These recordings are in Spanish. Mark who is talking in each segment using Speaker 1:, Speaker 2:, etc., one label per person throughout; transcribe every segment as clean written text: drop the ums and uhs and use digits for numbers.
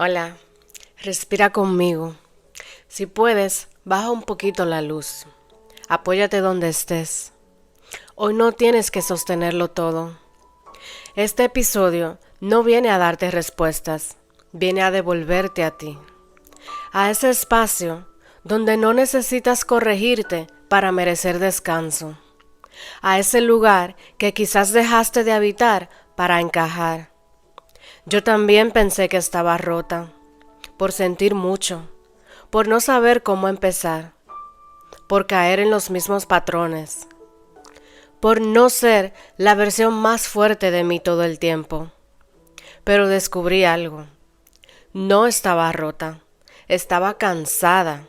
Speaker 1: Hola, respira conmigo. Si puedes, baja un poquito la luz. Apóyate donde estés. Hoy no tienes que sostenerlo todo. Este episodio no viene a darte respuestas, viene a devolverte a ti. A ese espacio donde no necesitas corregirte para merecer descanso. A ese lugar que quizás dejaste de habitar para encajar. Yo también pensé que estaba rota, por sentir mucho, por no saber cómo empezar, por caer en los mismos patrones, por no ser la versión más fuerte de mí todo el tiempo. Pero descubrí algo. No estaba rota, estaba cansada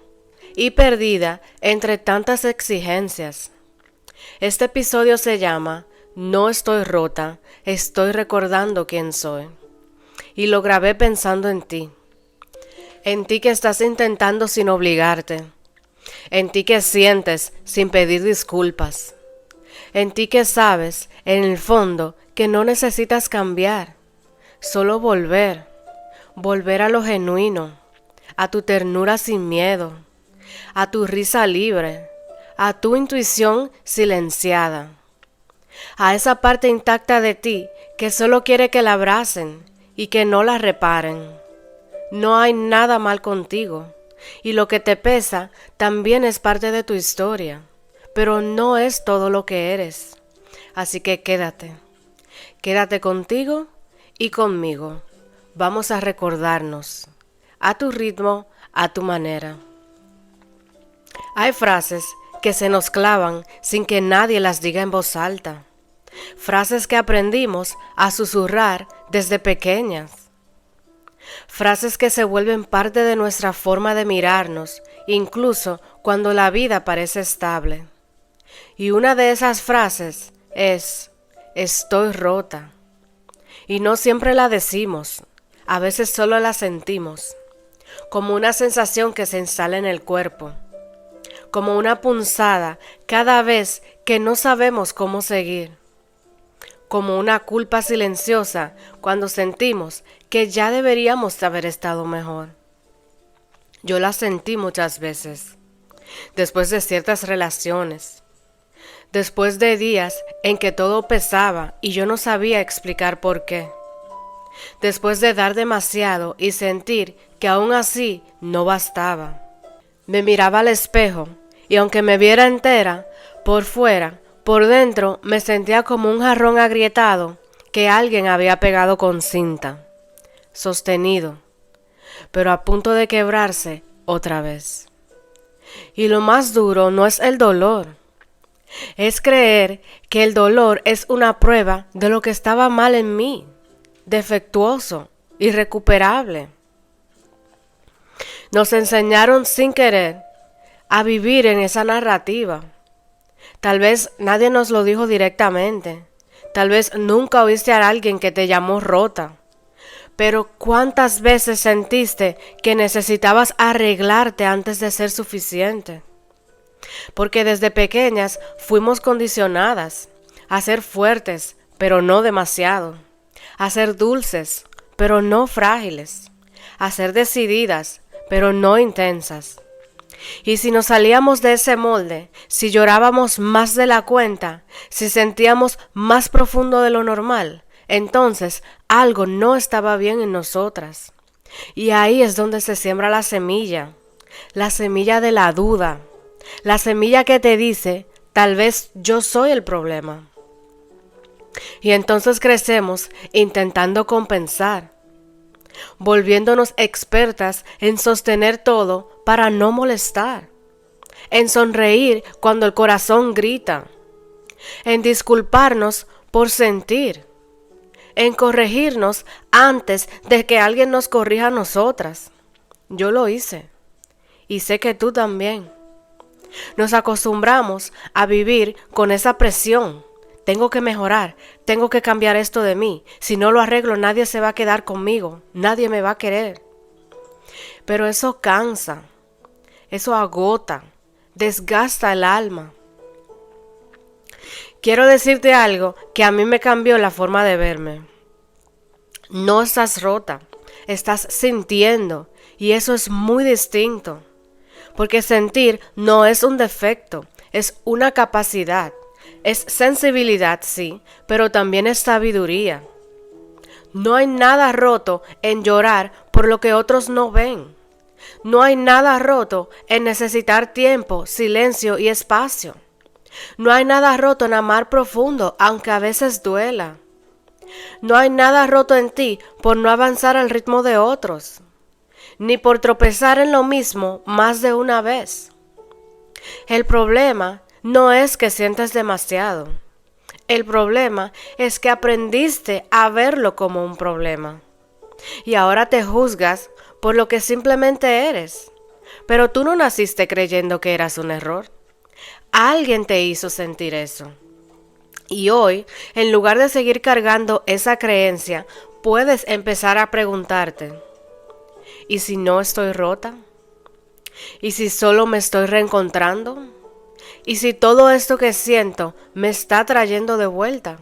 Speaker 1: y perdida entre tantas exigencias. Este episodio se llama No estoy rota, estoy recordando quién soy. Y lo grabé pensando en ti que estás intentando sin obligarte, en ti que sientes sin pedir disculpas, en ti que sabes, en el fondo, que no necesitas cambiar, solo volver a lo genuino, a tu ternura sin miedo, a tu risa libre, a tu intuición silenciada, a esa parte intacta de ti que solo quiere que la abracen y que no la reparen. No hay nada mal contigo, y lo que te pesa también es parte de tu historia, pero no es todo lo que eres. Así que quédate contigo y conmigo. Vamos a recordarnos, a tu ritmo, a tu manera. Hay frases que se nos clavan sin que nadie las diga en voz alta. Frases que aprendimos a susurrar desde pequeñas. Frases que se vuelven parte de nuestra forma de mirarnos, incluso cuando la vida parece estable. Y una de esas frases es, estoy rota. Y no siempre la decimos, a veces solo la sentimos, como una sensación que se instala en el cuerpo, como una punzada cada vez que no sabemos cómo seguir, como una culpa silenciosa cuando sentimos que ya deberíamos haber estado mejor. Yo la sentí muchas veces, después de ciertas relaciones, después de días en que todo pesaba y yo no sabía explicar por qué, después de dar demasiado y sentir que aún así no bastaba. Me miraba al espejo y aunque me viera entera, por fuera, por dentro me sentía como un jarrón agrietado que alguien había pegado con cinta, sostenido, pero a punto de quebrarse otra vez. Y lo más duro no es el dolor, es creer que el dolor es una prueba de lo que estaba mal en mí, defectuoso, irrecuperable. Nos enseñaron sin querer a vivir en esa narrativa. Tal vez nadie nos lo dijo directamente. Tal vez nunca oíste a alguien que te llamó rota. Pero ¿cuántas veces sentiste que necesitabas arreglarte antes de ser suficiente? Porque desde pequeñas fuimos condicionadas a ser fuertes, pero no demasiado. A ser dulces, pero no frágiles. A ser decididas, pero no intensas. Y si nos salíamos de ese molde, si llorábamos más de la cuenta, si sentíamos más profundo de lo normal, entonces algo no estaba bien en nosotras. Y ahí es donde se siembra la semilla de la duda, la semilla que te dice, tal vez yo soy el problema. Y entonces crecemos intentando compensar, volviéndonos expertas en sostener todo para no molestar, en sonreír cuando el corazón grita, en disculparnos por sentir, en corregirnos antes de que alguien nos corrija a nosotras. Yo lo hice y sé que tú también. Nos acostumbramos a vivir con esa presión. Tengo que mejorar, tengo que cambiar esto de mí. Si no lo arreglo, nadie se va a quedar conmigo, nadie me va a querer. Pero eso cansa, eso agota, desgasta el alma. Quiero decirte algo que a mí me cambió la forma de verme. No estás rota, estás sintiendo, y eso es muy distinto. Porque sentir no es un defecto, es una capacidad. Es sensibilidad, sí, pero también es sabiduría. No hay nada roto en llorar por lo que otros no ven. No hay nada roto en necesitar tiempo, silencio y espacio. No hay nada roto en amar profundo, aunque a veces duela. No hay nada roto en ti por no avanzar al ritmo de otros, ni por tropezar en lo mismo más de una vez. El problema no es que sientes demasiado. El problema es que aprendiste a verlo como un problema. Y ahora te juzgas por lo que simplemente eres. Pero tú no naciste creyendo que eras un error. Alguien te hizo sentir eso. Y hoy, en lugar de seguir cargando esa creencia, puedes empezar a preguntarte, ¿y si no estoy rota? ¿Y si solo me estoy reencontrando? ¿Y si todo esto que siento me está trayendo de vuelta?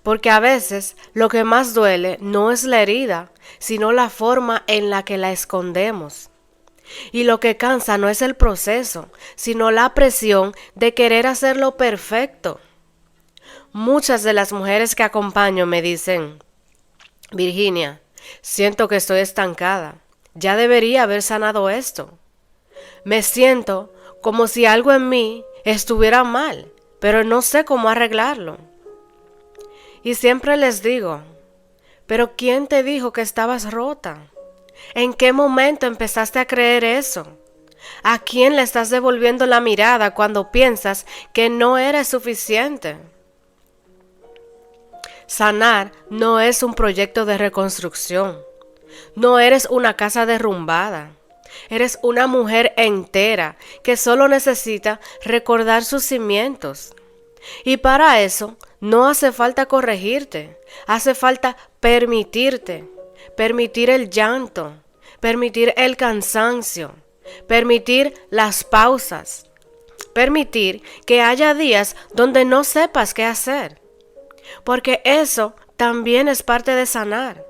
Speaker 1: Porque a veces lo que más duele no es la herida, sino la forma en la que la escondemos. Y lo que cansa no es el proceso, sino la presión de querer hacerlo perfecto. Muchas de las mujeres que acompaño me dicen, Virginia, siento que estoy estancada, ya debería haber sanado esto. Me siento como si algo en mí estuviera mal, pero no sé cómo arreglarlo. Y siempre les digo, ¿pero quién te dijo que estabas rota? ¿En qué momento empezaste a creer eso? ¿A quién le estás devolviendo la mirada cuando piensas que no eres suficiente? Sanar no es un proyecto de reconstrucción. No eres una casa derrumbada. Eres una mujer entera que solo necesita recordar sus cimientos. Y para eso no hace falta corregirte, hace falta permitirte, permitir el llanto, permitir el cansancio, permitir las pausas, permitir que haya días donde no sepas qué hacer. Porque eso también es parte de sanar.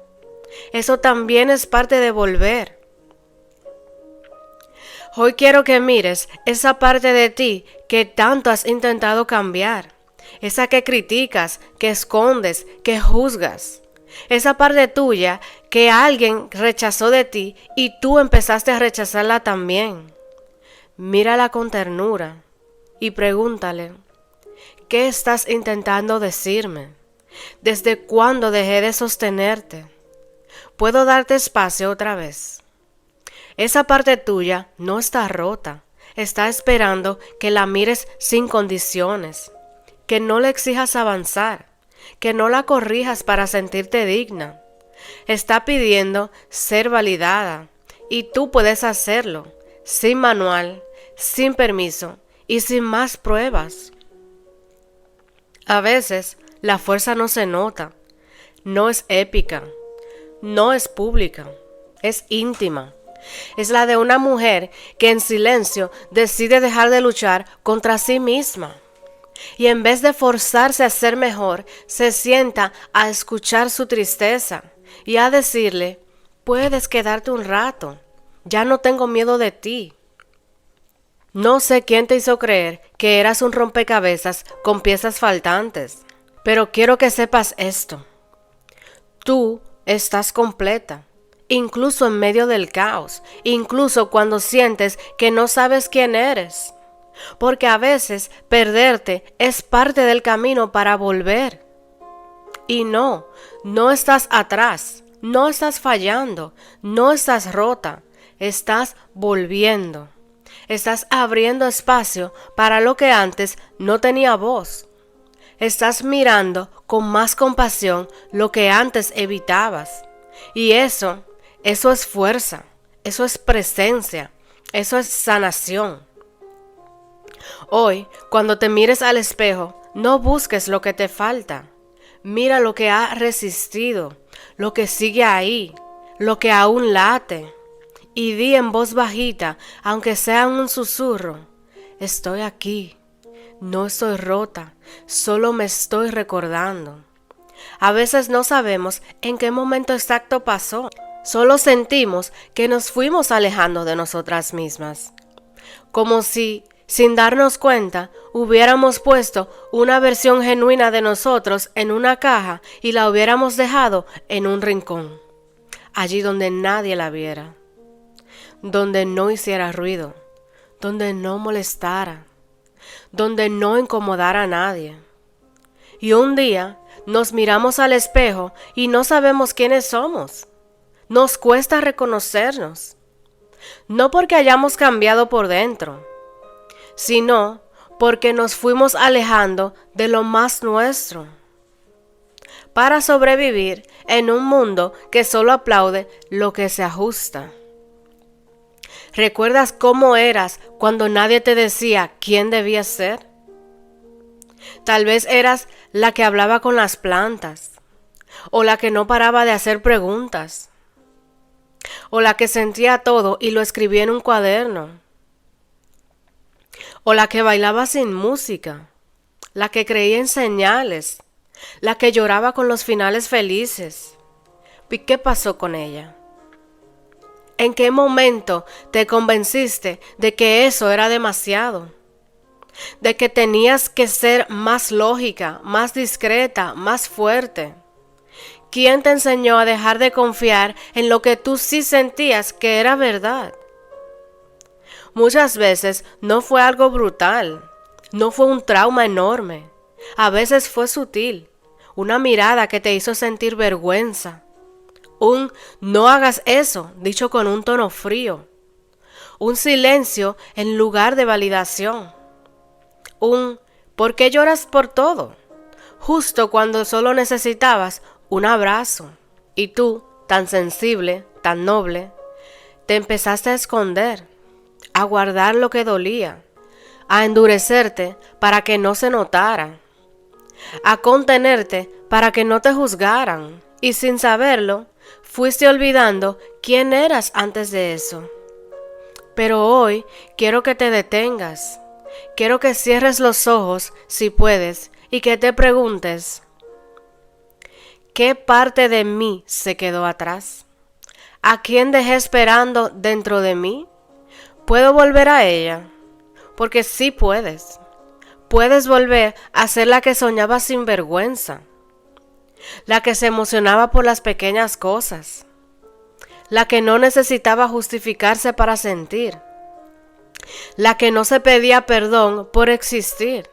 Speaker 1: Eso también es parte de volver. Hoy quiero que mires esa parte de ti que tanto has intentado cambiar. Esa que criticas, que escondes, que juzgas. Esa parte tuya que alguien rechazó de ti y tú empezaste a rechazarla también. Mírala con ternura y pregúntale, ¿qué estás intentando decirme? ¿Desde cuándo dejé de sostenerte? ¿Puedo darte espacio otra vez? Esa parte tuya no está rota, está esperando que la mires sin condiciones, que no le exijas avanzar, que no la corrijas para sentirte digna. Está pidiendo ser validada y tú puedes hacerlo, sin manual, sin permiso y sin más pruebas. A veces la fuerza no se nota, no es épica, no es pública, es íntima. Es la de una mujer que en silencio decide dejar de luchar contra sí misma. Y en vez de forzarse a ser mejor, se sienta a escuchar su tristeza y a decirle, puedes quedarte un rato, ya no tengo miedo de ti. No sé quién te hizo creer que eras un rompecabezas con piezas faltantes, pero quiero que sepas esto. Tú estás completa. Incluso en medio del caos, incluso cuando sientes que no sabes quién eres. Porque a veces perderte es parte del camino para volver. Y no estás atrás, no estás fallando, no estás rota, estás volviendo. Estás abriendo espacio para lo que antes no tenía voz. Estás mirando con más compasión lo que antes evitabas. Y eso es fuerza, eso es presencia, eso es sanación. Hoy, cuando te mires al espejo, no busques lo que te falta. Mira lo que ha resistido, lo que sigue ahí, lo que aún late. Y di en voz bajita, aunque sea un susurro, estoy aquí, no estoy rota, solo me estoy recordando. A veces no sabemos en qué momento exacto pasó. solo sentimos que nos fuimos alejando de nosotras mismas, como si, sin darnos cuenta, hubiéramos puesto una versión genuina de nosotros en una caja y la hubiéramos dejado en un rincón, allí donde nadie la viera, donde no hiciera ruido, donde no molestara, donde no incomodara a nadie. Y un día nos miramos al espejo y no sabemos quiénes somos. Nos cuesta reconocernos, no porque hayamos cambiado por dentro, sino porque nos fuimos alejando de lo más nuestro, para sobrevivir en un mundo que solo aplaude lo que se ajusta. ¿Recuerdas cómo eras cuando nadie te decía quién debías ser? Tal vez eras la que hablaba con las plantas, o la que no paraba de hacer preguntas, o la que sentía todo y lo escribía en un cuaderno, o la que bailaba sin música, la que creía en señales, la que lloraba con los finales felices. ¿Y qué pasó con ella? ¿En qué momento te convenciste de que eso era demasiado? De que tenías que ser más lógica, más discreta, más fuerte. ¿Quién te enseñó a dejar de confiar en lo que tú sí sentías que era verdad? Muchas veces no fue algo brutal, no fue un trauma enorme. A veces fue sutil, una mirada que te hizo sentir vergüenza. Un "no hagas eso" dicho con un tono frío. Un silencio en lugar de validación. Un "¿por qué lloras por todo?" justo cuando solo necesitabas un abrazo. Y tú, tan sensible, tan noble, te empezaste a esconder, a guardar lo que dolía, a endurecerte para que no se notara, a contenerte para que no te juzgaran. Y sin saberlo, fuiste olvidando quién eras antes de eso. Pero hoy quiero que te detengas. Quiero que cierres los ojos, si puedes, y que te preguntes, ¿qué parte de mí se quedó atrás? ¿A quién dejé esperando dentro de mí? ¿Puedo volver a ella? Porque sí puedes. Puedes volver a ser la que soñaba sin vergüenza, la que se emocionaba por las pequeñas cosas, la que no necesitaba justificarse para sentir, la que no se pedía perdón por existir,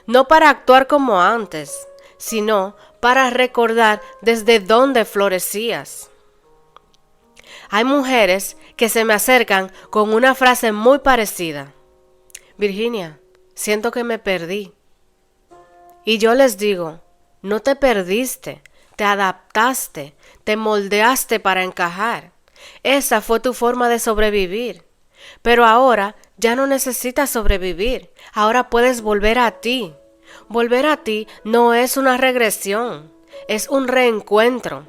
Speaker 1: no para actuar como antes, sino para recordar desde dónde florecías. Hay mujeres que se me acercan con una frase muy parecida: Virginia, siento que me perdí. Y yo les digo, no te perdiste, te adaptaste, te moldeaste para encajar. Esa fue tu forma de sobrevivir. Pero ahora ya no necesitas sobrevivir, ahora puedes volver a ti. Volver a ti no es una regresión, es un reencuentro.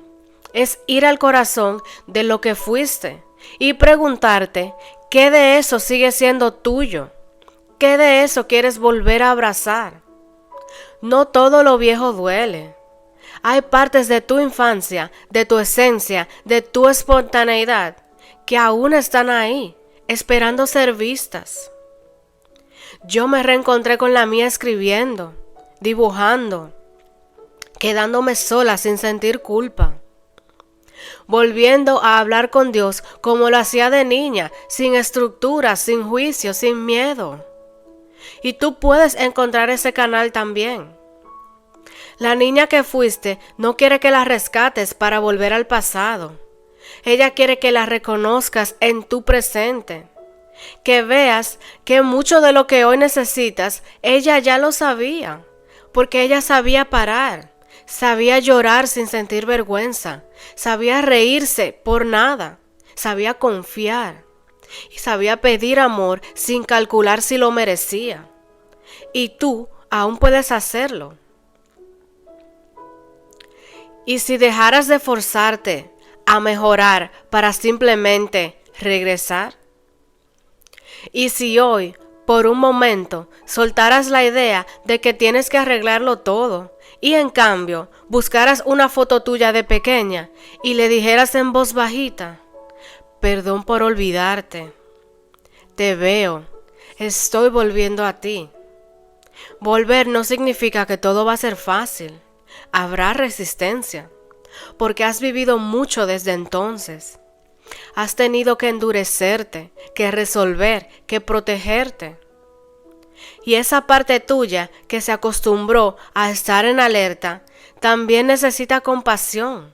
Speaker 1: Es ir al corazón de lo que fuiste y preguntarte qué de eso sigue siendo tuyo, qué de eso quieres volver a abrazar. No todo lo viejo duele. Hay partes de tu infancia, de tu esencia, de tu espontaneidad que aún están ahí, esperando ser vistas. Yo me reencontré con la mía escribiendo, dibujando, quedándome sola sin sentir culpa, volviendo a hablar con Dios como lo hacía de niña, sin estructura, sin juicio, sin miedo. Y tú puedes encontrar ese canal también. La niña que fuiste no quiere que la rescates para volver al pasado. Ella quiere que la reconozcas en tu presente. Que veas que mucho de lo que hoy necesitas, ella ya lo sabía. Porque ella sabía parar, sabía llorar sin sentir vergüenza, sabía reírse por nada, sabía confiar y sabía pedir amor sin calcular si lo merecía. Y tú aún puedes hacerlo. Y si dejaras de forzarte a mejorar para simplemente regresar, y si hoy, por un momento, soltaras la idea de que tienes que arreglarlo todo y en cambio buscaras una foto tuya de pequeña y le dijeras en voz bajita, perdón por olvidarte, te veo, estoy volviendo a ti. Volver no significa que todo va a ser fácil, habrá resistencia, porque has vivido mucho desde entonces. Has tenido que endurecerte, que resolver, que protegerte. Y esa parte tuya que se acostumbró a estar en alerta, también necesita compasión.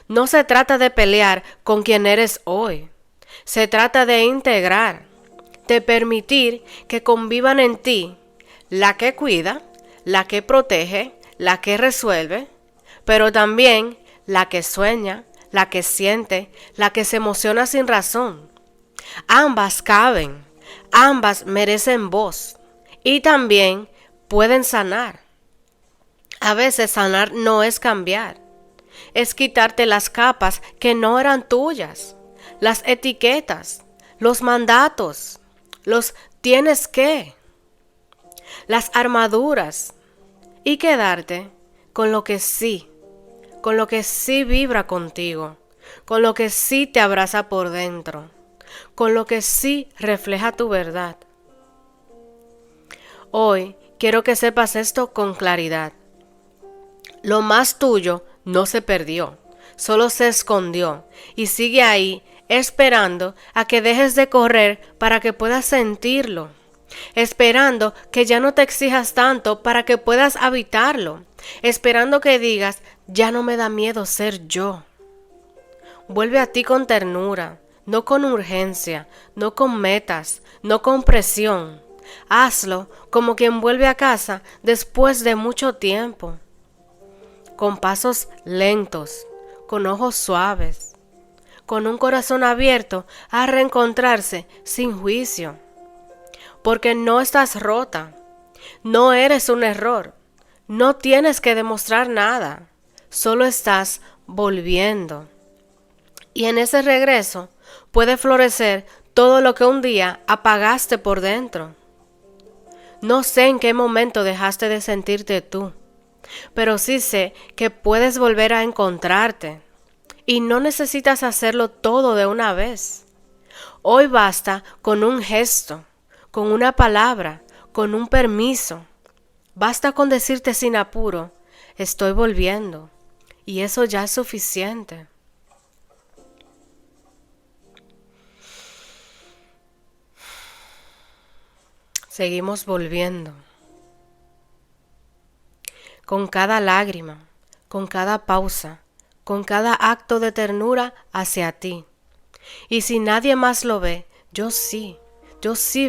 Speaker 1: No se trata de pelear con quien eres hoy. Se trata de integrar, de permitir que convivan en ti la que cuida, la que protege, la que resuelve, pero también la que sueña, la que siente, la que se emociona sin razón. Ambas caben, ambas merecen voz y también pueden sanar. A veces sanar no es cambiar, es quitarte las capas que no eran tuyas, las etiquetas, los mandatos, los tienes que, las armaduras y quedarte con lo que sí vibra contigo, con lo que sí te abraza por dentro, con lo que sí refleja tu verdad. Hoy quiero que sepas esto con claridad. Lo más tuyo no se perdió, solo se escondió y sigue ahí esperando a que dejes de correr para que puedas sentirlo, esperando que ya no te exijas tanto para que puedas habitarlo, esperando que digas, ya no me da miedo ser yo. Vuelve a ti con ternura, no con urgencia, no con metas, no con presión. Hazlo como quien vuelve a casa después de mucho tiempo, con pasos lentos, con ojos suaves, con un corazón abierto a reencontrarse sin juicio. Porque no estás rota, no eres un error, no tienes que demostrar nada, solo estás volviendo. Y en ese regreso puede florecer todo lo que un día apagaste por dentro. No sé en qué momento dejaste de sentirte tú, pero sí sé que puedes volver a encontrarte y no necesitas hacerlo todo de una vez. Hoy basta con un gesto, con una palabra, con un permiso. Basta con decirte sin apuro, estoy volviendo, y eso ya es suficiente. Seguimos volviendo. Con cada lágrima, con cada pausa, con cada acto de ternura hacia ti. Y si nadie más lo ve, yo sí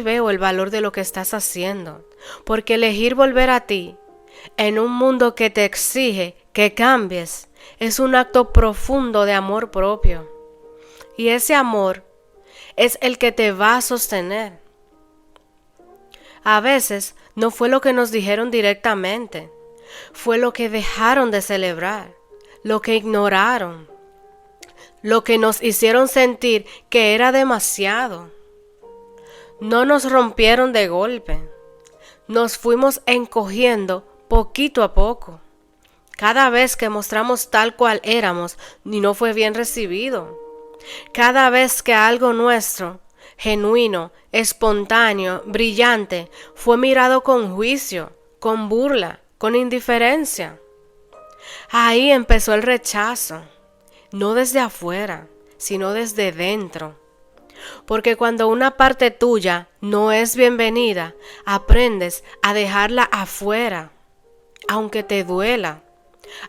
Speaker 1: veo el valor de lo que estás haciendo, porque elegir volver a ti, en un mundo que te exige que cambies, es un acto profundo de amor propio. Y ese amor es el que te va a sostener. A veces no fue lo que nos dijeron directamente, fue lo que dejaron de celebrar, lo que ignoraron, lo que nos hicieron sentir que era demasiado. No nos rompieron de golpe, nos fuimos encogiendo poquito a poco. Cada vez que mostramos tal cual éramos y no fue bien recibido. Cada vez que algo nuestro, genuino, espontáneo, brillante, fue mirado con juicio, con burla, con indiferencia. Ahí empezó el rechazo, no desde afuera, sino desde dentro. Porque cuando una parte tuya no es bienvenida, aprendes a dejarla afuera, aunque te duela,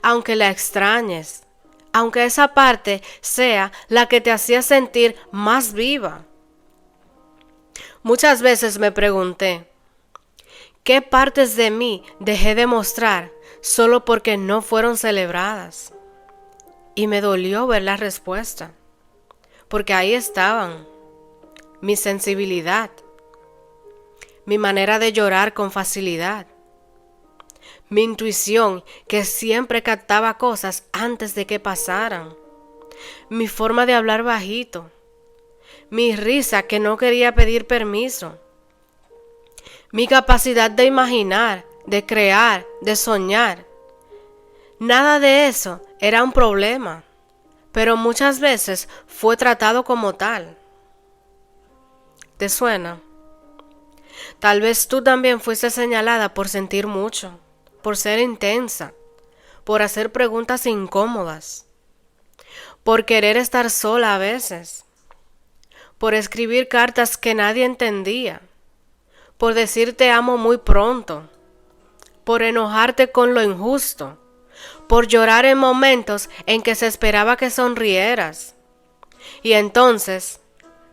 Speaker 1: aunque la extrañes, aunque esa parte sea la que te hacía sentir más viva. Muchas veces me pregunté, ¿qué partes de mí dejé de mostrar solo porque no fueron celebradas? Y me dolió ver la respuesta, porque ahí estaban, mi sensibilidad, mi manera de llorar con facilidad, mi intuición que siempre captaba cosas antes de que pasaran, mi forma de hablar bajito, mi risa que no quería pedir permiso, mi capacidad de imaginar, de crear, de soñar, Nada de eso era un problema, pero muchas veces fue tratado como tal. ¿Te suena? Tal vez tú también fuiste señalada por sentir mucho, por ser intensa, por hacer preguntas incómodas, por querer estar sola a veces, por escribir cartas que nadie entendía, por decir te amo muy pronto, por enojarte con lo injusto, por llorar en momentos en que se esperaba que sonrieras. Y entonces,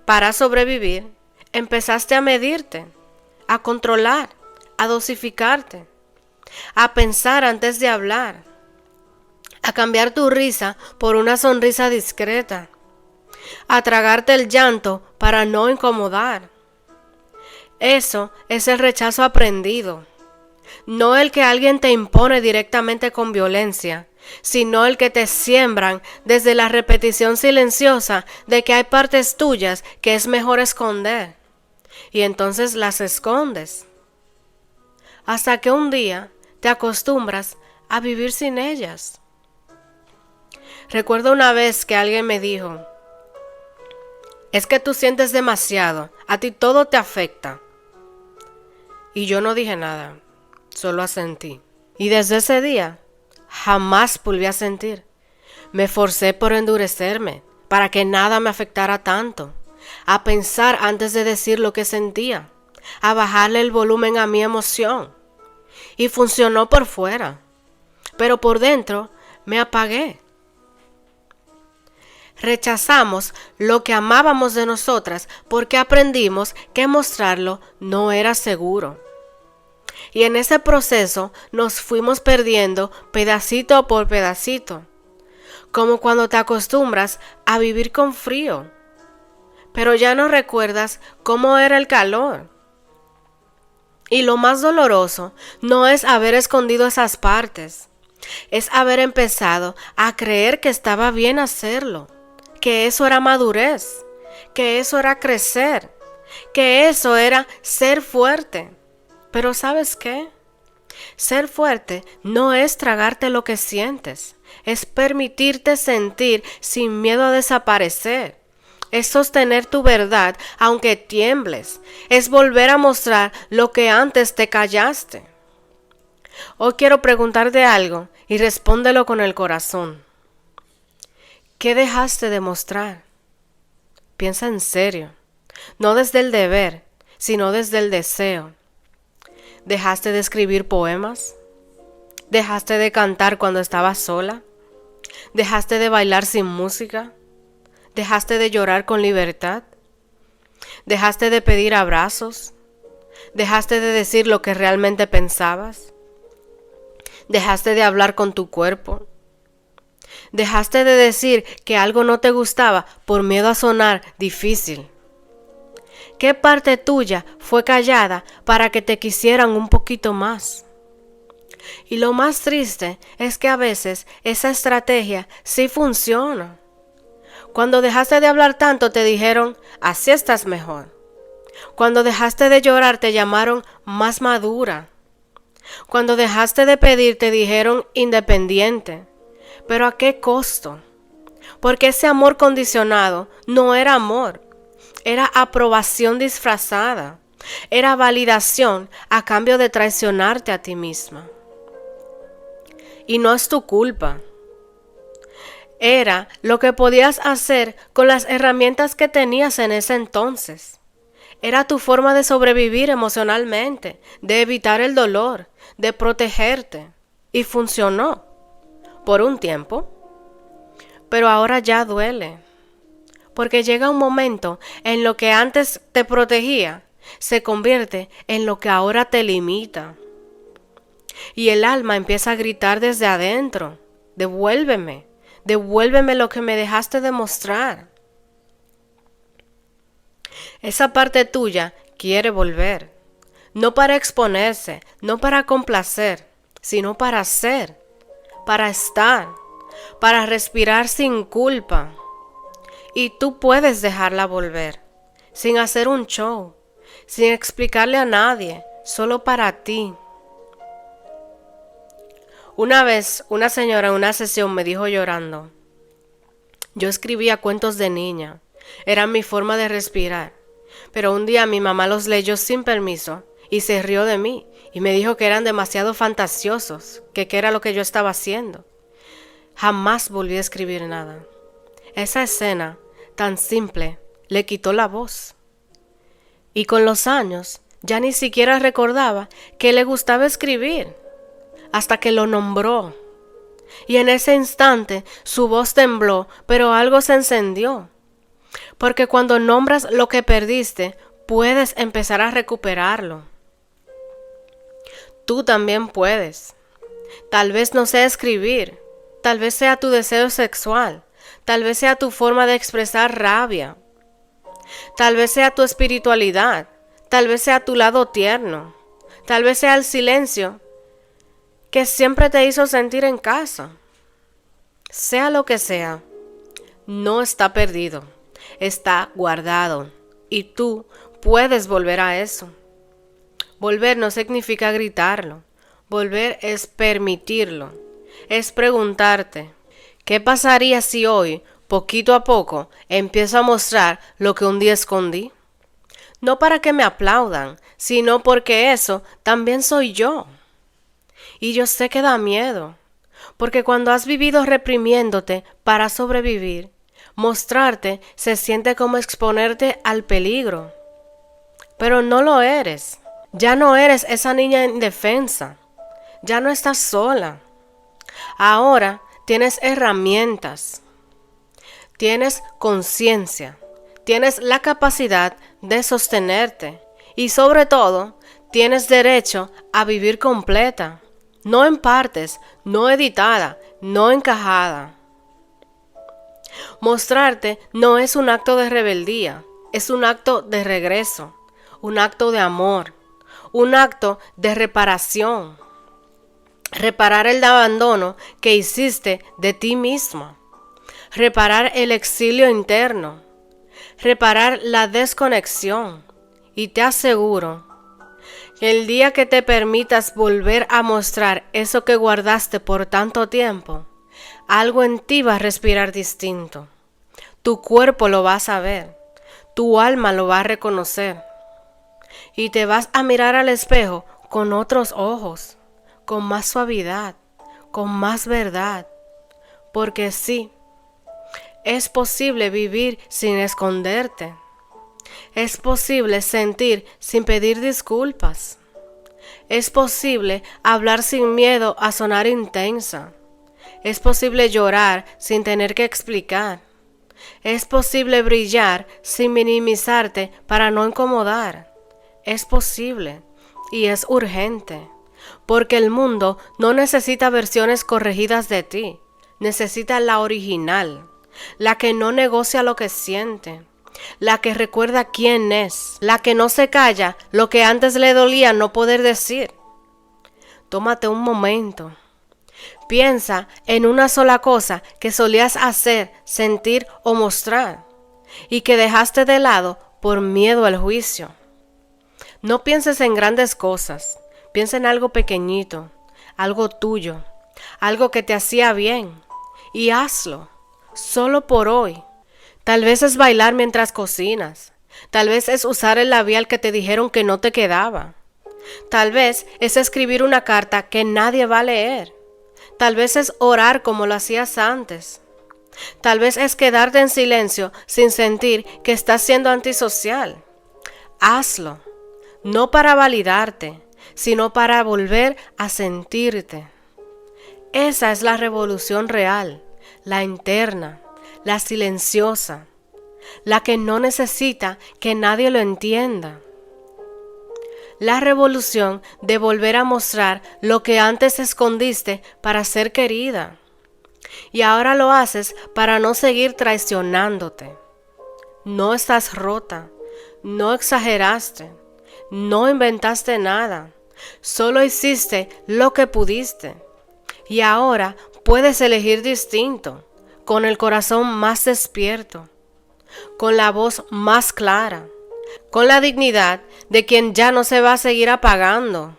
Speaker 1: para sobrevivir, empezaste a medirte, a controlar, a dosificarte, a pensar antes de hablar, a cambiar tu risa por una sonrisa discreta, a tragarte el llanto para no incomodar. Eso es el rechazo aprendido, no el que alguien te impone directamente con violencia, sino el que te siembran desde la repetición silenciosa de que hay partes tuyas que es mejor esconder, y entonces las escondes, hasta que un día te acostumbras a vivir sin ellas. Recuerdo una vez que alguien me dijo, es que tú sientes demasiado, a ti todo te afecta. Y yo no dije nada, solo asentí. Y desde ese día, jamás volví a sentir. Me forcé por endurecerme, para que nada me afectara tanto, a pensar antes de decir lo que sentía, a bajarle el volumen a mi emoción. Y funcionó por fuera, pero por dentro me apagué. Rechazamos lo que amábamos de nosotras porque aprendimos que mostrarlo no era seguro. Y en ese proceso nos fuimos perdiendo pedacito por pedacito, como cuando te acostumbras a vivir con frío, pero ya no recuerdas cómo era el calor. Y lo más doloroso no es haber escondido esas partes, es haber empezado a creer que estaba bien hacerlo, que eso era madurez, que eso era crecer, que eso era ser fuerte. Pero ¿sabes qué? Ser fuerte no es tragarte lo que sientes, es permitirte sentir sin miedo a desaparecer. Es sostener tu verdad aunque tiembles, es volver a mostrar lo que antes te callaste. Hoy quiero preguntarte algo y respóndelo con el corazón. ¿Qué dejaste de mostrar? Piensa en serio, no desde el deber, sino desde el deseo. ¿Dejaste de escribir poemas? ¿Dejaste de cantar cuando estabas sola? ¿Dejaste de bailar sin música? ¿Dejaste de llorar con libertad? ¿Dejaste de pedir abrazos? ¿Dejaste de decir lo que realmente pensabas? ¿Dejaste de hablar con tu cuerpo? ¿Dejaste de decir que algo no te gustaba por miedo a sonar difícil? ¿Qué parte tuya fue callada para que te quisieran un poquito más? Y lo más triste es que a veces esa estrategia sí funciona. Cuando dejaste de hablar tanto te dijeron, así estás mejor. Cuando dejaste de llorar te llamaron más madura. Cuando dejaste de pedir te dijeron independiente. ¿Pero a qué costo? Porque ese amor condicionado no era amor, era aprobación disfrazada, era validación a cambio de traicionarte a ti misma. Y no es tu culpa. Era lo que podías hacer con las herramientas que tenías en ese entonces. Era tu forma de sobrevivir emocionalmente, de evitar el dolor, de protegerte. Y funcionó. Por un tiempo, pero ahora ya duele, porque llega un momento en lo que antes te protegía se convierte en lo que ahora te limita. Y el alma empieza a gritar desde adentro, devuélveme, devuélveme lo que me dejaste de mostrar. Esa parte tuya quiere volver, no para exponerse, no para complacer, sino para ser. Para estar, para respirar sin culpa. Y tú puedes dejarla volver, sin hacer un show, sin explicarle a nadie, solo para ti. Una vez, una señora en una sesión me dijo llorando: yo escribía cuentos de niña, era mi forma de respirar, pero un día mi mamá los leyó sin permiso y se rió de mí y me dijo que eran demasiado fantasiosos, que qué era lo que yo estaba haciendo. Jamás volví a escribir nada. Esa escena, tan simple, le quitó la voz. Y con los años, ya ni siquiera recordaba que le gustaba escribir, hasta que lo nombró. Y en ese instante su voz tembló, pero algo se encendió. Porque cuando nombras lo que perdiste, puedes empezar a recuperarlo. Tú también puedes. Tal vez no sea escribir, tal vez sea tu deseo sexual, tal vez sea tu forma de expresar rabia, tal vez sea tu espiritualidad, tal vez sea tu lado tierno, tal vez sea el silencio que siempre te hizo sentir en casa. Sea lo que sea, no está perdido, está guardado y tú puedes volver a eso. Volver no significa gritarlo, volver es permitirlo, es preguntarte: ¿qué pasaría si hoy, poquito a poco, empiezo a mostrar lo que un día escondí? No para que me aplaudan, sino porque eso también soy yo. Y yo sé que da miedo, porque cuando has vivido reprimiéndote para sobrevivir, mostrarte se siente como exponerte al peligro. Pero no lo eres. Ya no eres esa niña indefensa. Ya no estás sola. Ahora tienes herramientas. Tienes conciencia. Tienes la capacidad de sostenerte. Y sobre todo, tienes derecho a vivir completa. No en partes, no editada, no encajada. Mostrarte no es un acto de rebeldía, es un acto de regreso, un acto de amor, un acto de reparación. Reparar el abandono que hiciste de ti misma. Reparar el exilio interno. Reparar la desconexión. Y te aseguro que el día que te permitas volver a mostrar eso que guardaste por tanto tiempo, algo en ti va a respirar distinto. Tu cuerpo lo va a saber, tu alma lo va a reconocer y te vas a mirar al espejo con otros ojos, con más suavidad, con más verdad. Porque sí, es posible vivir sin esconderte. Es posible sentir sin pedir disculpas. Es posible hablar sin miedo a sonar intensa. Es posible llorar sin tener que explicar. Es posible brillar sin minimizarte para no incomodar. Es posible y es urgente, porque el mundo no necesita versiones corregidas de ti, necesita la original, la que no negocia lo que siente, la que recuerda quién es, la que no se calla lo que antes le dolía no poder decir. Tómate un momento. Piensa en una sola cosa que solías hacer, sentir o mostrar y que dejaste de lado por miedo al juicio. No pienses en grandes cosas, piensa en algo pequeñito, algo tuyo, algo que te hacía bien y hazlo, solo por hoy. Tal vez es bailar mientras cocinas, tal vez es usar el labial que te dijeron que no te quedaba, tal vez es escribir una carta que nadie va a leer. Tal vez es orar como lo hacías antes. Tal vez es quedarte en silencio sin sentir que estás siendo antisocial. Hazlo, no para validarte, sino para volver a sentirte. Esa es la revolución real, la interna, la silenciosa, la que no necesita que nadie lo entienda. La revolución de volver a mostrar lo que antes escondiste para ser querida. Y ahora lo haces para no seguir traicionándote. No estás rota, no exageraste, no inventaste nada. Solo hiciste lo que pudiste. Y ahora puedes elegir distinto, con el corazón más despierto, con la voz más clara, con la dignidad de quien ya no se va a seguir apagando.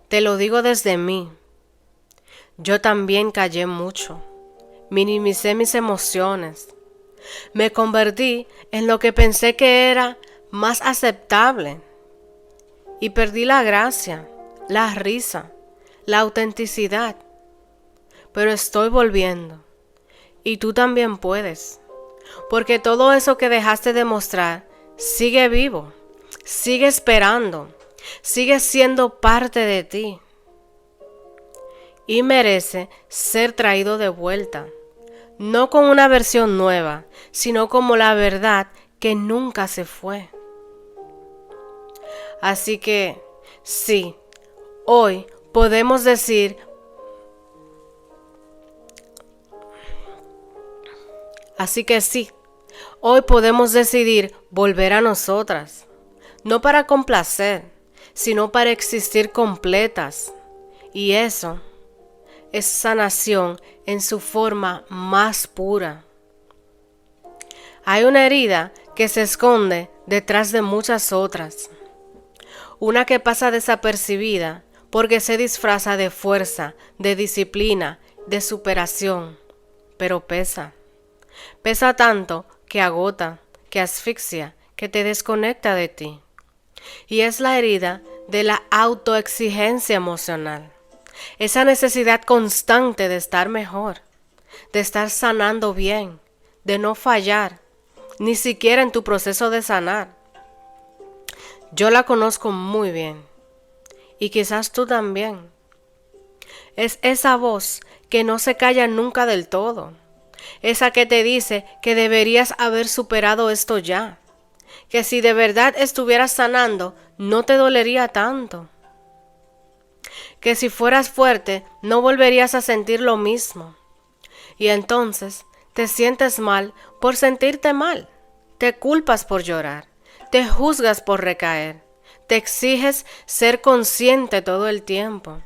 Speaker 1: Te lo digo desde mí. Yo también callé mucho, minimicé mis emociones, me convertí en lo que pensé que era más aceptable y perdí la gracia, la risa, la autenticidad. Pero estoy volviendo y tú también puedes, porque todo eso que dejaste de mostrar sigue vivo, sigue esperando, sigue siendo parte de ti y merece ser traído de vuelta, no con una versión nueva, sino como la verdad que nunca se fue. Así que, sí, hoy podemos decir, así que sí, hoy podemos decidir volver a nosotras, no para complacer, sino para existir completas. Y eso es sanación en su forma más pura. Hay una herida que se esconde detrás de muchas otras. Una que pasa desapercibida porque se disfraza de fuerza, de disciplina, de superación, pero pesa. Pesa tanto que agota, que asfixia, que te desconecta de ti. Y es la herida de la autoexigencia emocional. Esa necesidad constante de estar mejor, de estar sanando bien, de no fallar, ni siquiera en tu proceso de sanar. Yo la conozco muy bien, y quizás tú también. Es esa voz que no se calla nunca del todo, esa que te dice que deberías haber superado esto ya, que si de verdad estuvieras sanando, no te dolería tanto, que si fueras fuerte, no volverías a sentir lo mismo. Y entonces te sientes mal por sentirte mal, te culpas por llorar, te juzgas por recaer, te exiges ser consciente todo el tiempo.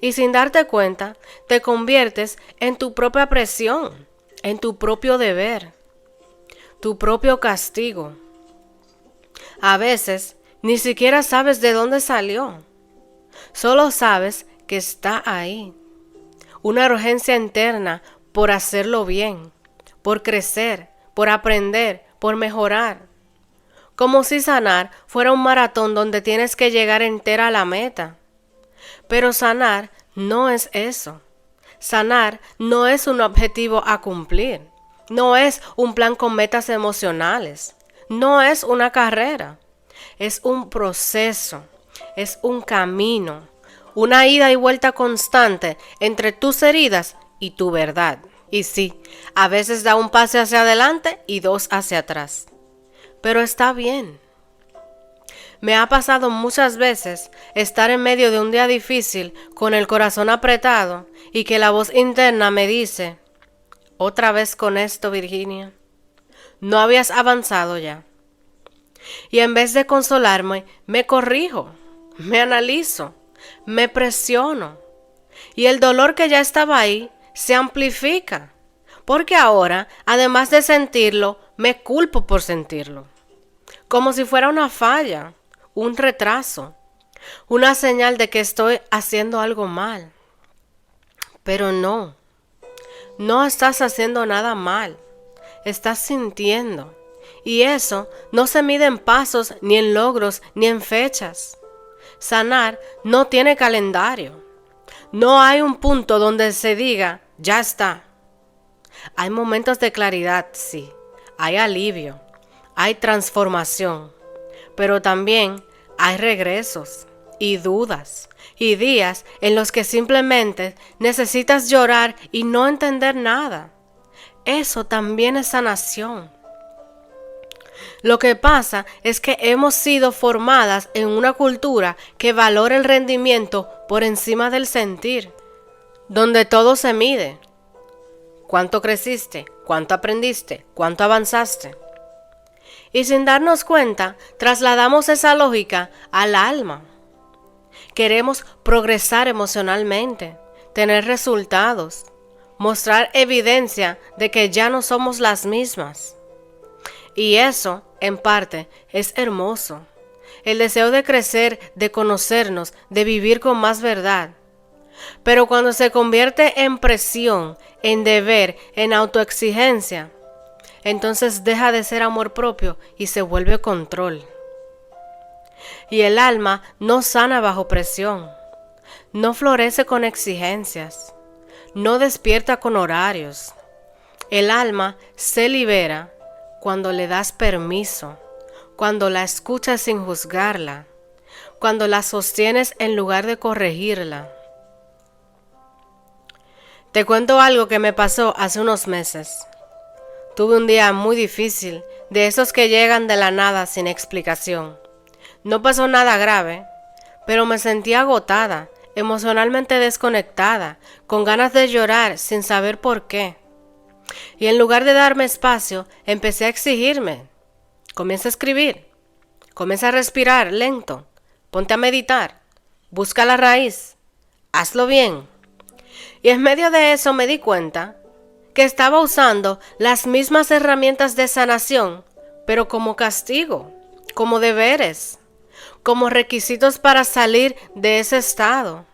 Speaker 1: Y sin darte cuenta, te conviertes en tu propia presión, en tu propio deber, tu propio castigo. A veces ni siquiera sabes de dónde salió, solo sabes que está ahí. Una urgencia interna por hacerlo bien, por crecer, por aprender, por mejorar. Como si sanar fuera un maratón donde tienes que llegar entera a la meta. Pero sanar no es eso. Sanar no es un objetivo a cumplir. No es un plan con metas emocionales. No es una carrera. Es un proceso. Es un camino. Una ida y vuelta constante entre tus heridas y tu verdad. Y sí, a veces da un paso hacia adelante y dos hacia atrás. Pero está bien. Me ha pasado muchas veces estar en medio de un día difícil con el corazón apretado y que la voz interna me dice, otra vez con esto, Virginia, no habías avanzado ya. Y en vez de consolarme, me corrijo, me analizo, me presiono. Y el dolor que ya estaba ahí se amplifica, porque ahora, además de sentirlo, me culpo por sentirlo. Como si fuera una falla, un retraso, una señal de que estoy haciendo algo mal. Pero no, no estás haciendo nada mal, estás sintiendo. Y eso no se mide en pasos, ni en logros, ni en fechas. Sanar no tiene calendario. No hay un punto donde se diga, ya está. Hay momentos de claridad, sí. Hay alivio, hay transformación. Pero también hay regresos y dudas y días en los que simplemente necesitas llorar y no entender nada. Eso también es sanación. Lo que pasa es que hemos sido formadas en una cultura que valora el rendimiento por encima del sentir, donde todo se mide. ¿Cuánto creciste? ¿Cuánto aprendiste? ¿Cuánto avanzaste? Y sin darnos cuenta, trasladamos esa lógica al alma. Queremos progresar emocionalmente, tener resultados, mostrar evidencia de que ya no somos las mismas. Y eso, en parte, es hermoso. El deseo de crecer, de conocernos, de vivir con más verdad. Pero cuando se convierte en presión, en deber, en autoexigencia, entonces deja de ser amor propio y se vuelve control. Y el alma no sana bajo presión, no florece con exigencias, no despierta con horarios. El alma se libera cuando le das permiso, cuando la escuchas sin juzgarla, cuando la sostienes en lugar de corregirla. Te cuento algo que me pasó hace unos meses. Tuve un día muy difícil, de esos que llegan de la nada sin explicación. No pasó nada grave, pero me sentí agotada, emocionalmente desconectada, con ganas de llorar sin saber por qué. Y en lugar de darme espacio, empecé a exigirme. Comienza a escribir, comienza a respirar lento, ponte a meditar, busca la raíz, hazlo bien. Y en medio de eso me di cuenta que estaba usando las mismas herramientas de sanación, pero como castigo, como deberes, como requisitos para salir de ese estado.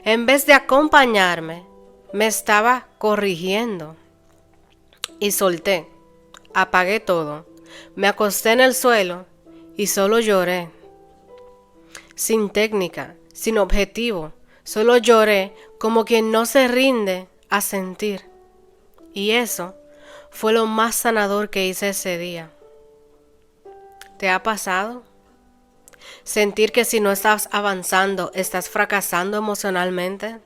Speaker 1: En vez de acompañarme, me estaba corrigiendo. Y solté, apagué todo, me acosté en el suelo y solo lloré. Sin técnica, sin objetivo, solo lloré como quien no se rinde a sentir. Y eso fue lo más sanador que hice ese día. ¿Te ha pasado? Sentir que si no estás avanzando, estás fracasando emocionalmente.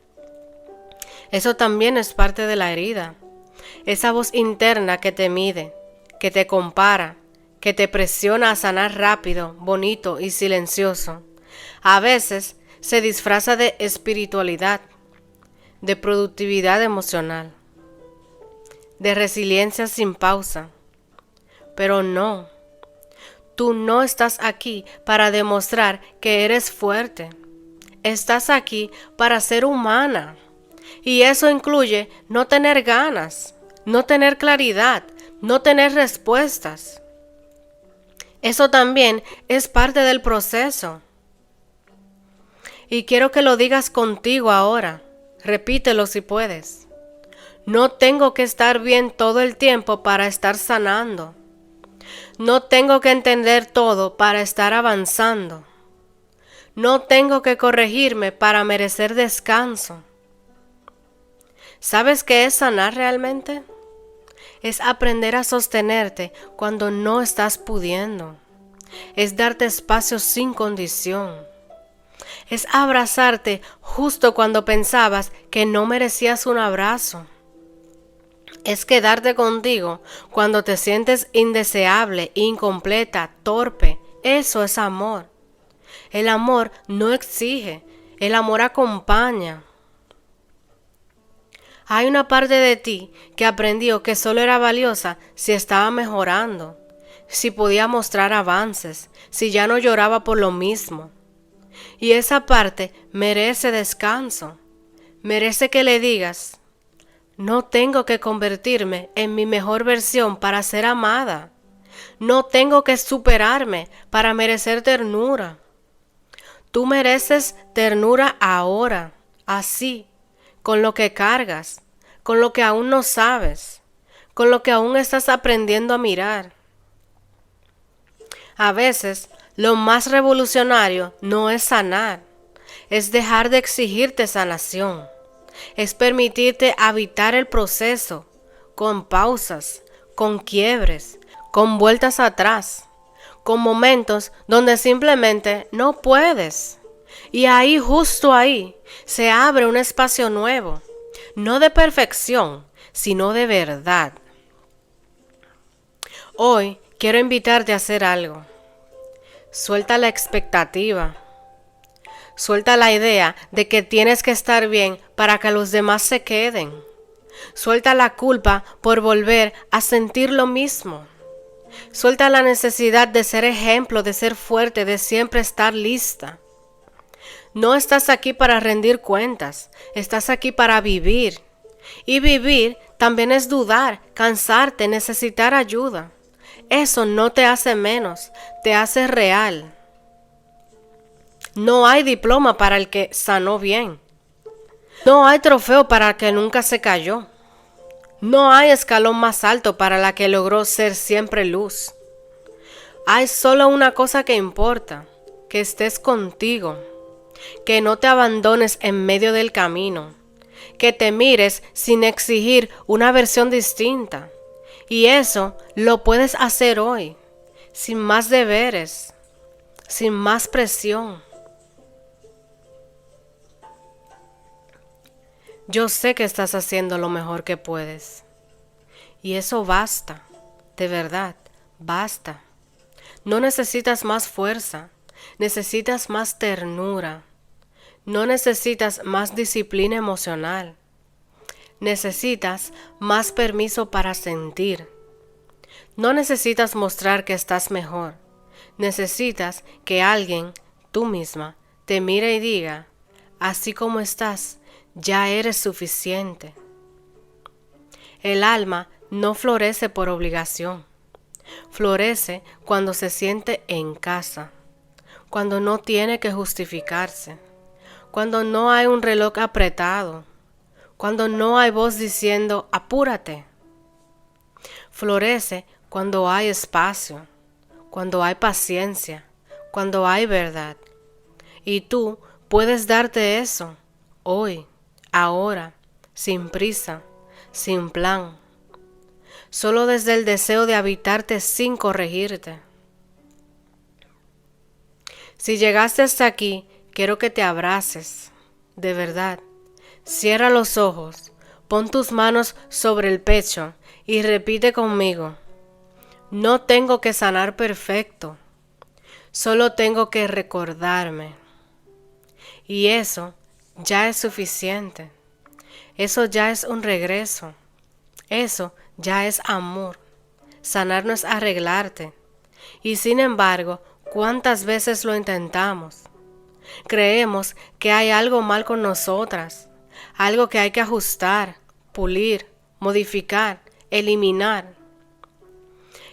Speaker 1: Eso también es parte de la herida. Esa voz interna que te mide, que te compara, que te presiona a sanar rápido, bonito y silencioso. A veces se disfraza de espiritualidad, de productividad emocional, de resiliencia sin pausa. Pero no, tú no estás aquí para demostrar que eres fuerte. Estás aquí para ser humana. Y eso incluye no tener ganas, no tener claridad, no tener respuestas. Eso también es parte del proceso. Y quiero que lo digas contigo ahora. Repítelo si puedes. No tengo que estar bien todo el tiempo para estar sanando. No tengo que entender todo para estar avanzando. No tengo que corregirme para merecer descanso. ¿Sabes qué es sanar realmente? Es aprender a sostenerte cuando no estás pudiendo. Es darte espacio sin condición. Es abrazarte justo cuando pensabas que no merecías un abrazo. Es quedarte contigo cuando te sientes indeseable, incompleta, torpe. Eso es amor. El amor no exige, el amor acompaña. Hay una parte de ti que aprendió que solo era valiosa si estaba mejorando, si podía mostrar avances, si ya no lloraba por lo mismo. Y esa parte merece descanso, merece que le digas, no tengo que convertirme en mi mejor versión para ser amada, no tengo que superarme para merecer ternura. Tú mereces ternura ahora, así, con lo que cargas, con lo que aún no sabes, con lo que aún estás aprendiendo a mirar. A veces, lo más revolucionario no es sanar, es dejar de exigirte sanación, es permitirte habitar el proceso, con pausas, con quiebres, con vueltas atrás, con momentos donde simplemente no puedes. Y ahí, justo ahí, se abre un espacio nuevo, no de perfección, sino de verdad. Hoy quiero invitarte a hacer algo. Suelta la expectativa. Suelta la idea de que tienes que estar bien para que los demás se queden. Suelta la culpa por volver a sentir lo mismo. Suelta la necesidad de ser ejemplo, de ser fuerte, de siempre estar lista. No estás aquí para rendir cuentas, estás aquí para vivir. Y vivir también es dudar, cansarte, necesitar ayuda. Eso no te hace menos, te hace real. No hay diploma para el que sanó bien. No hay trofeo para el que nunca se cayó. No hay escalón más alto para la que logró ser siempre luz. Hay solo una cosa que importa, que estés contigo, que no te abandones en medio del camino, que te mires sin exigir una versión distinta. Y eso lo puedes hacer hoy, sin más deberes, sin más presión. Yo sé que estás haciendo lo mejor que puedes. Y eso basta, de verdad, basta. No necesitas más fuerza, necesitas más ternura. No necesitas más disciplina emocional. Necesitas más permiso para sentir. No necesitas mostrar que estás mejor. Necesitas que alguien, tú misma, te mire y diga, así como estás, ya eres suficiente. El alma no florece por obligación. Florece cuando se siente en casa, cuando no tiene que justificarse, cuando no hay un reloj apretado, cuando no hay voz diciendo apúrate. Florece cuando hay espacio, cuando hay paciencia, cuando hay verdad. Y tú puedes darte eso hoy, ahora, sin prisa, sin plan, solo desde el deseo de habitarte sin corregirte. Si llegaste hasta aquí, quiero que te abraces, de verdad. Cierra los ojos, pon tus manos sobre el pecho y repite conmigo. No tengo que sanar perfecto, solo tengo que recordarme. Y eso ya es suficiente. Eso ya es un regreso. Eso ya es amor. Sanar no es arreglarte. Y sin embargo, ¿cuántas veces lo intentamos? Creemos que hay algo mal con nosotras, algo que hay que ajustar, pulir, modificar, eliminar.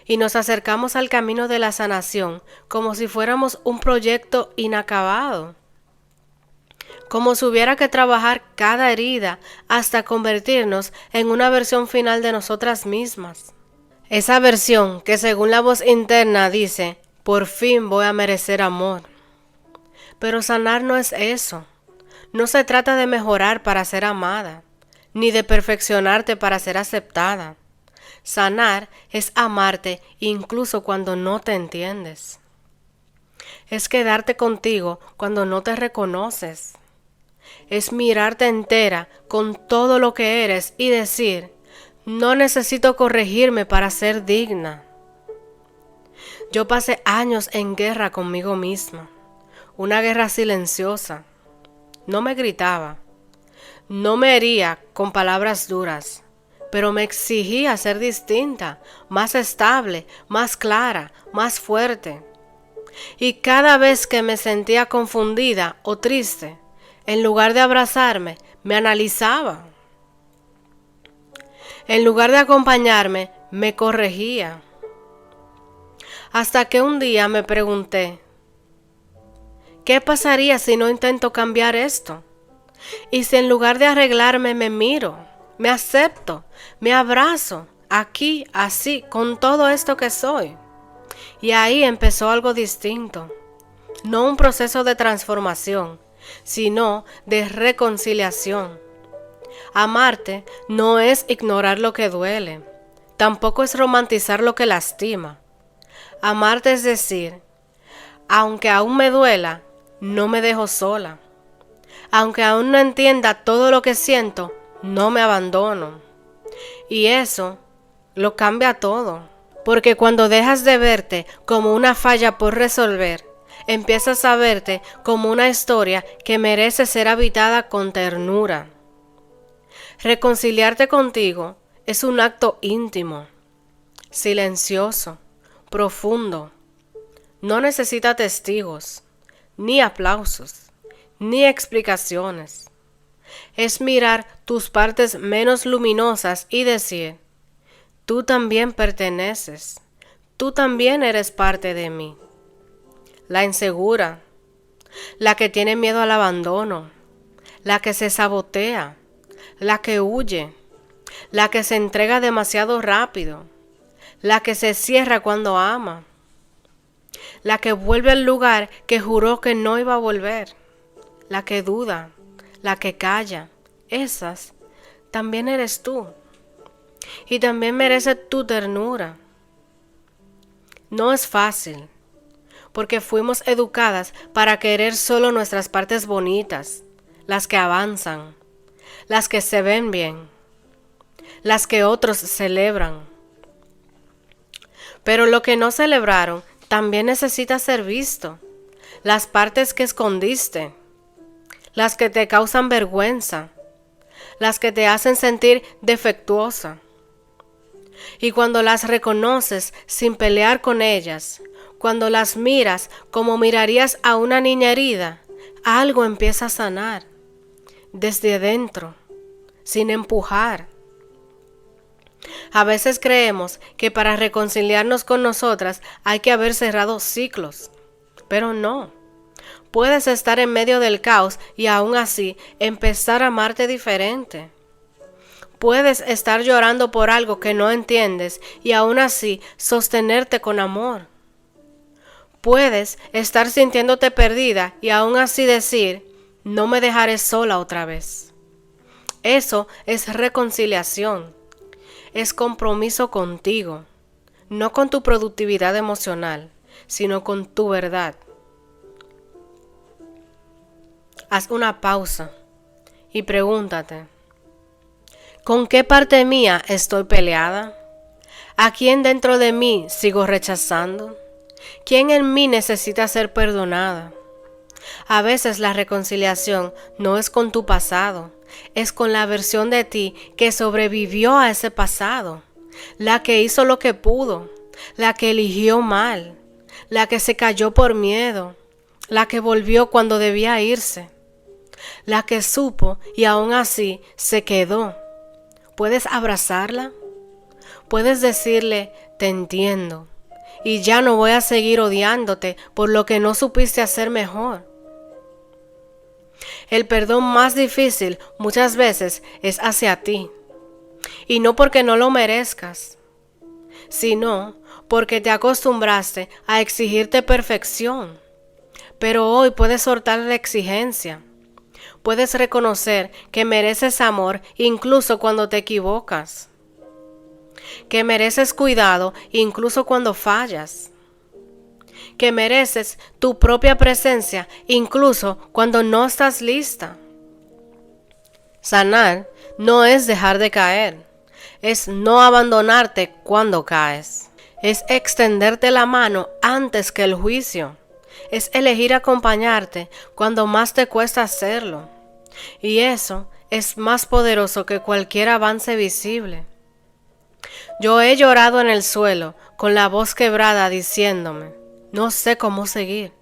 Speaker 1: Y nos acercamos al camino de la sanación como si fuéramos un proyecto inacabado, como si hubiera que trabajar cada herida hasta convertirnos en una versión final de nosotras mismas. Esa versión que según la voz interna dice, por fin voy a merecer amor. Pero sanar no es eso. No se trata de mejorar para ser amada, ni de perfeccionarte para ser aceptada. Sanar es amarte incluso cuando no te entiendes. Es quedarte contigo cuando no te reconoces. Es mirarte entera con todo lo que eres y decir, no necesito corregirme para ser digna. Yo pasé años en guerra conmigo misma, una guerra silenciosa. No me gritaba, no me hería con palabras duras, pero me exigía ser distinta, más estable, más clara, más fuerte. Y cada vez que me sentía confundida o triste, en lugar de abrazarme, me analizaba. En lugar de acompañarme, me corregía. Hasta que un día me pregunté, ¿qué pasaría si no intento cambiar esto? Y si en lugar de arreglarme me miro, me acepto, me abrazo, aquí, así, con todo esto que soy. Y ahí empezó algo distinto. No un proceso de transformación, sino de reconciliación. Amarte no es ignorar lo que duele, tampoco es romantizar lo que lastima. Amarte es decir, aunque aún me duela, no me dejo sola. Aunque aún no entienda todo lo que siento, no me abandono. Y eso lo cambia todo, porque cuando dejas de verte como una falla por resolver, empiezas a verte como una historia que merece ser habitada con ternura. Reconciliarte contigo es un acto íntimo, silencioso, profundo. No necesita testigos, ni aplausos, ni explicaciones. Es mirar tus partes menos luminosas y decir, tú también perteneces, tú también eres parte de mí. La insegura, la que tiene miedo al abandono, la que se sabotea, la que huye, la que se entrega demasiado rápido, la que se cierra cuando ama, la que vuelve al lugar que juró que no iba a volver, la que duda, la que calla. Esas también eres tú. Y también merece tu ternura. No es fácil, porque fuimos educadas para querer solo nuestras partes bonitas, las que avanzan, las que se ven bien, las que otros celebran. Pero lo que no celebraron también necesita ser visto. Las partes que escondiste, las que te causan vergüenza, las que te hacen sentir defectuosa. Y cuando las reconoces sin pelear con ellas, cuando las miras como mirarías a una niña herida, algo empieza a sanar desde dentro, sin empujar. A veces creemos que para reconciliarnos con nosotras hay que haber cerrado ciclos, pero no. Puedes estar en medio del caos y aún así empezar a amarte diferente. Puedes estar llorando por algo que no entiendes y aún así sostenerte con amor. Puedes estar sintiéndote perdida y aún así decir, no me dejaré sola otra vez. Eso es reconciliación. Es compromiso contigo, no con tu productividad emocional, sino con tu verdad. Haz una pausa y pregúntate, ¿con qué parte mía estoy peleada? ¿A quién dentro de mí sigo rechazando? ¿Quién en mí necesita ser perdonada? A veces la reconciliación no es con tu pasado, es con la versión de ti que sobrevivió a ese pasado, la que hizo lo que pudo, la que eligió mal, la que se cayó por miedo, la que volvió cuando debía irse, la que supo y aún así se quedó. ¿Puedes abrazarla? Puedes decirle, te entiendo, y ya no voy a seguir odiándote por lo que no supiste hacer mejor. El perdón más difícil muchas veces es hacia ti, y no porque no lo merezcas, sino porque te acostumbraste a exigirte perfección. Pero hoy puedes soltar la exigencia. Puedes reconocer que mereces amor incluso cuando te equivocas, que mereces cuidado incluso cuando fallas, que mereces tu propia presencia incluso cuando no estás lista. Sanar no es dejar de caer, es no abandonarte cuando caes, es extenderte la mano antes que el juicio, es elegir acompañarte cuando más te cuesta hacerlo. Y eso es más poderoso que cualquier avance visible. Yo he llorado en el suelo con la voz quebrada diciéndome, no sé cómo seguir.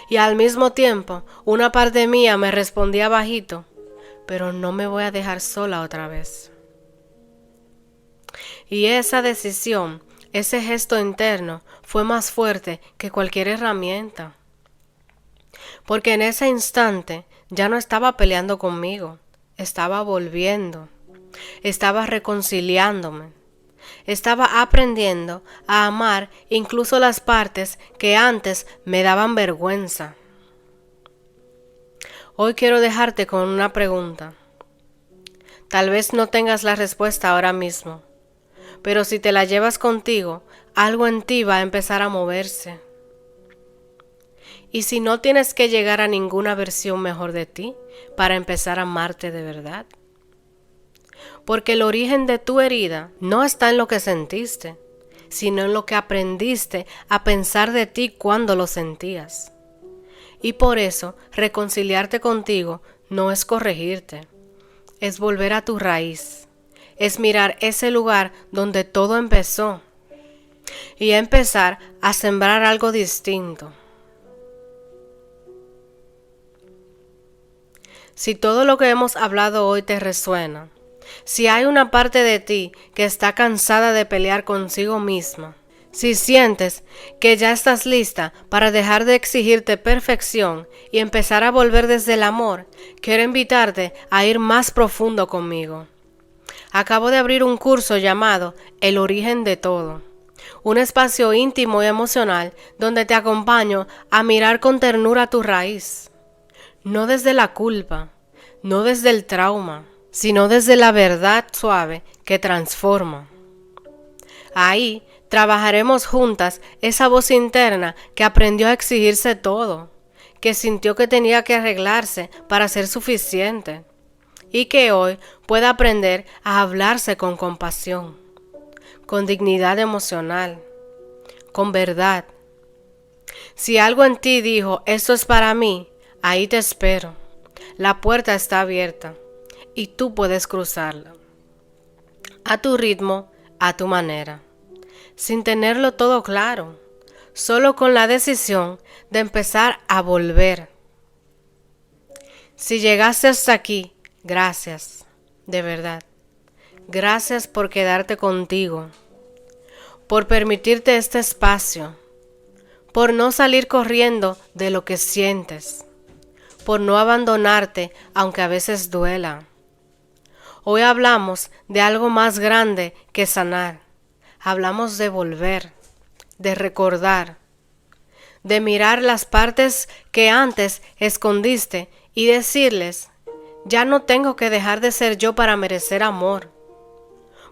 Speaker 1: Y al mismo tiempo, una parte mía me respondía bajito, pero no me voy a dejar sola otra vez. Y esa decisión, ese gesto interno, fue más fuerte que cualquier herramienta. Porque en ese instante ya no estaba peleando conmigo, estaba volviendo, estaba reconciliándome, estaba aprendiendo a amar incluso las partes que antes me daban vergüenza. Hoy quiero dejarte con una pregunta. Tal vez no tengas la respuesta ahora mismo, pero si te la llevas contigo, algo en ti va a empezar a moverse. Y si no tienes que llegar a ninguna versión mejor de ti para empezar a amarte de verdad. Porque el origen de tu herida no está en lo que sentiste, sino en lo que aprendiste a pensar de ti cuando lo sentías. Y por eso, reconciliarte contigo no es corregirte, es volver a tu raíz, es mirar ese lugar donde todo empezó y empezar a sembrar algo distinto. Si todo lo que hemos hablado hoy te resuena, si hay una parte de ti que está cansada de pelear consigo misma, Si sientes que ya estás lista para dejar de exigirte perfección y empezar a volver desde el amor, quiero invitarte a ir más profundo conmigo. Acabo de abrir un curso llamado El origen de todo, un espacio íntimo y emocional donde te acompaño a mirar con ternura tu raíz, no desde la culpa, no desde el trauma, sino desde la verdad suave que transforma. Ahí trabajaremos juntas esa voz interna que aprendió a exigirse todo, que sintió que tenía que arreglarse para ser suficiente y que hoy puede aprender a hablarse con compasión, con dignidad emocional, con verdad. Si algo en ti dijo, esto es para mí, ahí te espero. La puerta está abierta y tú puedes cruzarla. A tu ritmo, a tu manera. Sin tenerlo todo claro, solo con la decisión de empezar a volver. Si llegaste hasta aquí, gracias, de verdad. Gracias por quedarte contigo, por permitirte este espacio, por no salir corriendo de lo que sientes, por no abandonarte aunque a veces duela. Hoy hablamos de algo más grande que sanar. Hablamos de volver, de recordar, de mirar las partes que antes escondiste y decirles, ya no tengo que dejar de ser yo para merecer amor,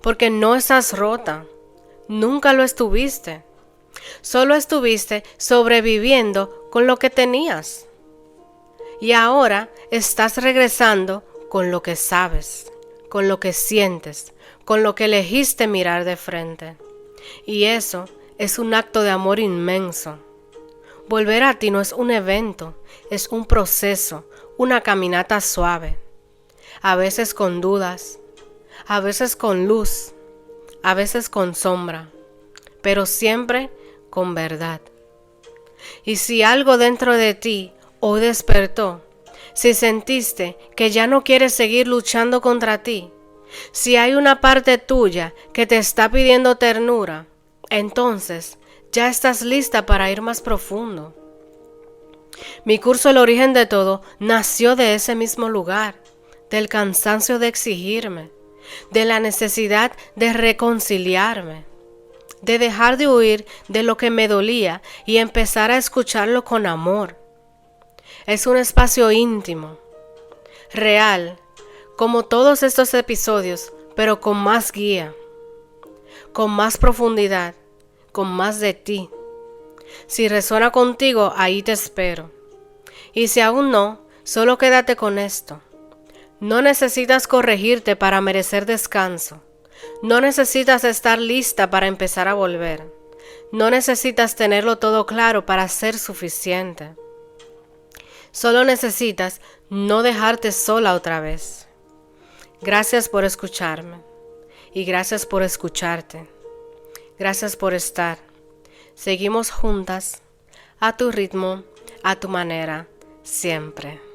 Speaker 1: porque no estás rota, nunca lo estuviste, solo estuviste sobreviviendo con lo que tenías. Y ahora estás regresando con lo que sabes, con lo que sientes, con lo que elegiste mirar de frente. Y eso es un acto de amor inmenso. Volver a ti no es un evento, es un proceso, una caminata suave. A veces con dudas, a veces con luz, a veces con sombra, pero siempre con verdad. Y si algo dentro de ti hoy despertó, si sentiste que ya no quieres seguir luchando contra ti, si hay una parte tuya que te está pidiendo ternura, entonces ya estás lista para ir más profundo. Mi curso El origen de todo nació de ese mismo lugar, del cansancio de exigirme, de la necesidad de reconciliarme, de dejar de huir de lo que me dolía y empezar a escucharlo con amor. Es un espacio íntimo, real, como todos estos episodios, pero con más guía, con más profundidad, con más de ti. Si resuena contigo, ahí te espero. Y si aún no, solo quédate con esto. No necesitas corregirte para merecer descanso. No necesitas estar lista para empezar a volver. No necesitas tenerlo todo claro para ser suficiente. Solo necesitas no dejarte sola otra vez. Gracias por escucharme y gracias por escucharte. Gracias por estar. Seguimos juntas, a tu ritmo, a tu manera, siempre.